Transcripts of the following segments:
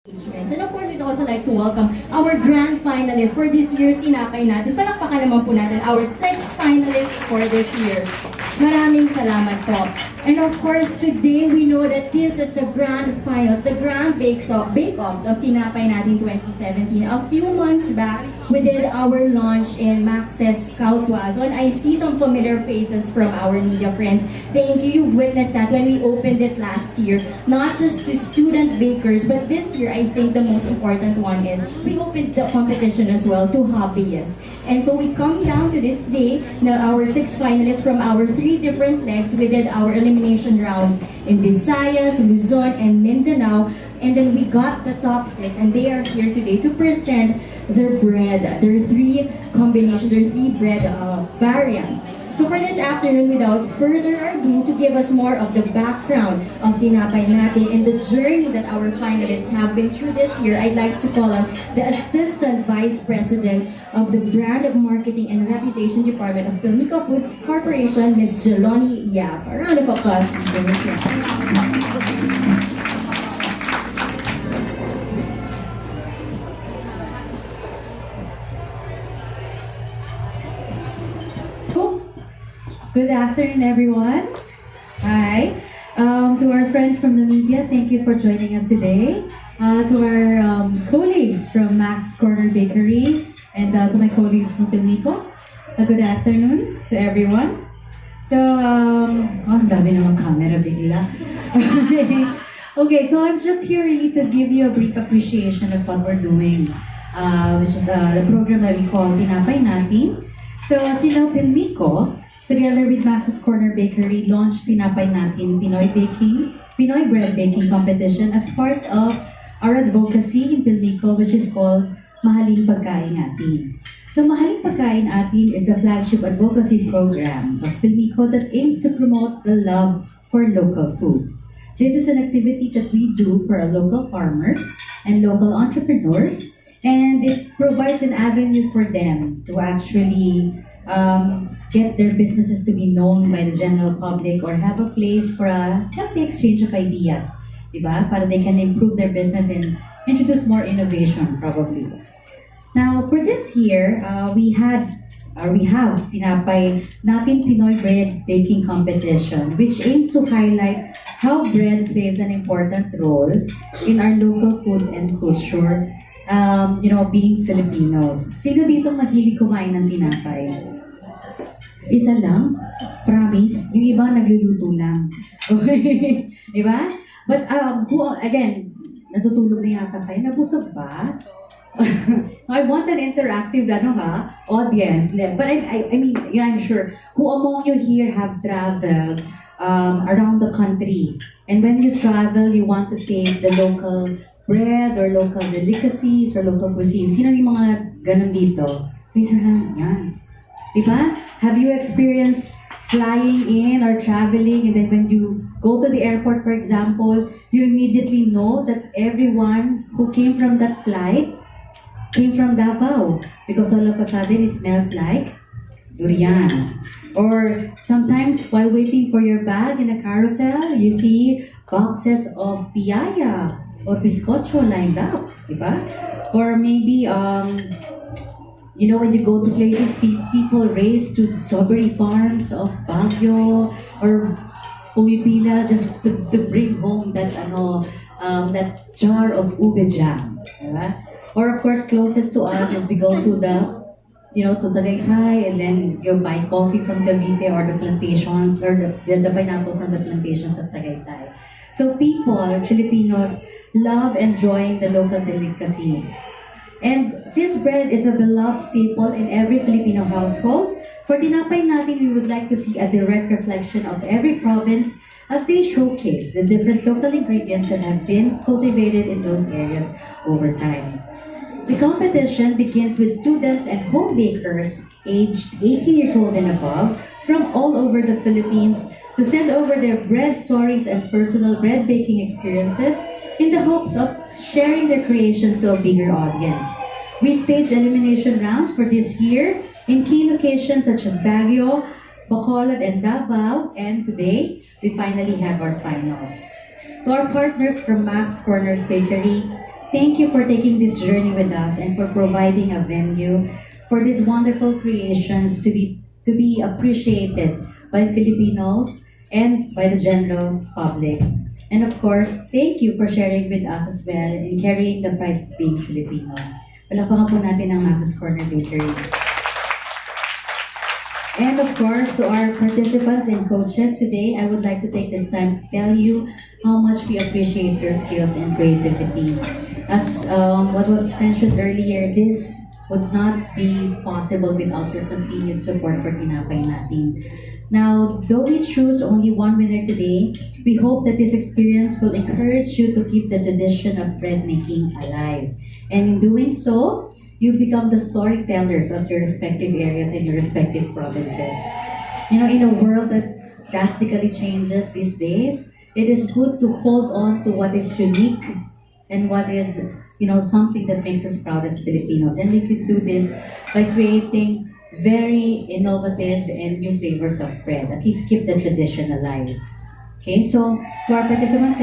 And of course, we'd also like to welcome our grand finalists for this year's Tinapay natin. Palakpakan naman po natin our 6 finalists for this year. Maraming salamat po. And of course, today we know that this is the grand finals, the grand bake-offs of Tinapay natin 2017. A few months back, we did our launch in Max's Kautwazo, and I see some familiar faces from our media friends. Thank you. You've witnessed that when we opened it last year, not just to student bakers, but this year, I think the most important one is we opened the competition as well to hobbyists. And so we come down to this day, now our 6 finalists from our 3 different legs. We did our elimination rounds in Visayas, Luzon, and Mindanao. And then we got the top 6, and they are here today to present their bread, their 3 combinations, their 3 bread variants. So for this afternoon, without further ado, to give us more of the background of Tinapay natin and the journey that our finalists have been through this year, I'd like to call on the Assistant Vice President of the Brand Marketing and Reputation Department of Pilmico Foods Corporation, Ms. Jeloni Yap. A round of applause, Ms. Yap. Good afternoon, everyone. Hi. To our friends from the media, thank you for joining us today. To our colleagues from Max Corner Bakery and to my colleagues from Pilmico, good afternoon to everyone. So, ang dami naman camera bigla. Okay, so I'm just here really to give you a brief appreciation of what we're doing, which is the program that we call Tinapay natin. So, as you know, Pilmico, together with Max's Corner Bakery, launched Tinapay natin Pinoy bread baking competition as part of our advocacy in Pilmico, which is called Mahaling Pagkain Atin. So Mahaling Pagkain Atin is the flagship advocacy program of Pilmico that aims to promote the love for local food. This is an activity that we do for our local farmers and local entrepreneurs, and it provides an avenue for them to actually get their businesses to be known by the general public or have a place for a healthy exchange of ideas, diba? Para they can improve their business and introduce more innovation, probably. Now, for this year, we have Tinapay natin Pinoy bread baking competition, which aims to highlight how bread plays an important role in our local food and culture, being Filipinos. Sino dito mahilig kumain ng tinapay? Isa lang, promise, yung iba nagluluto lang. Okay? Diba? But again, natutulog na yata kayo, nabusog ba? I want an interactive audience. But I mean, I'm sure, who among you here have traveled around the country? And when you travel, you want to taste the local bread or local delicacies or local cuisines. Sino yung mga ganun dito? Raise your hand. Yan. Diba? Have you experienced flying in or traveling, and then when you go to the airport, for example, you immediately know that everyone who came from that flight came from Davao because all of a sudden it smells like durian. Or sometimes while waiting for your bag in a carousel, you see boxes of piyaya or bizcocho lined up, diba? Or maybe when you go to places, people race to strawberry farms of Baguio or pumipila just to bring home that jar of ube jam. Right? Or of course, closest to us is we go to to Tagaytay, and then you buy coffee from Cavite or the plantations or the pineapple from the plantations of Tagaytay. So people, Filipinos, love enjoying the local delicacies. And since bread is a beloved staple in every Filipino household, for Tinapay natin, we would like to see a direct reflection of every province as they showcase the different local ingredients that have been cultivated in those areas over time. The competition begins with students and home bakers aged 18 years old and above from all over the Philippines to send over their bread stories and personal bread baking experiences in the hopes of sharing their creations to a bigger audience. We staged elimination rounds for this year in key locations such as Baguio, Bacolod, and Davao, and today, we finally have our finals. To our partners from Max Corners Bakery, thank you for taking this journey with us and for providing a venue for these wonderful creations to be appreciated by Filipinos and by the general public. And of course, thank you for sharing with us as well and carrying the pride of being Filipino. Palakpakan po natin ang Max's Corner Bakery. And of course, to our participants and coaches today, I would like to take this time to tell you how much we appreciate your skills and creativity. As what was mentioned earlier, this would not be possible without your continued support for Tinapay natin. Now, though we choose only one winner today, we hope that this experience will encourage you to keep the tradition of bread making alive. And in doing so, you become the storytellers of your respective areas and your respective provinces. You know, in a world that drastically changes these days, it is good to hold on to what is unique and what is, something that makes us proud as Filipinos. And we could do this by creating very innovative and new flavors of bread. At least keep the tradition alive. Okay, so to our participants,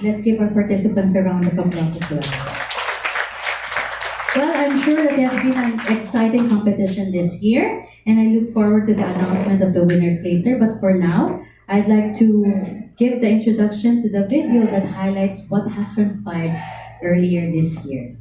let's give our participants a round of applause as well. Well, I'm sure that it has been an exciting competition this year, and I look forward to the announcement of the winners later. But for now, I'd like to give the introduction to the video that highlights what has transpired earlier this year.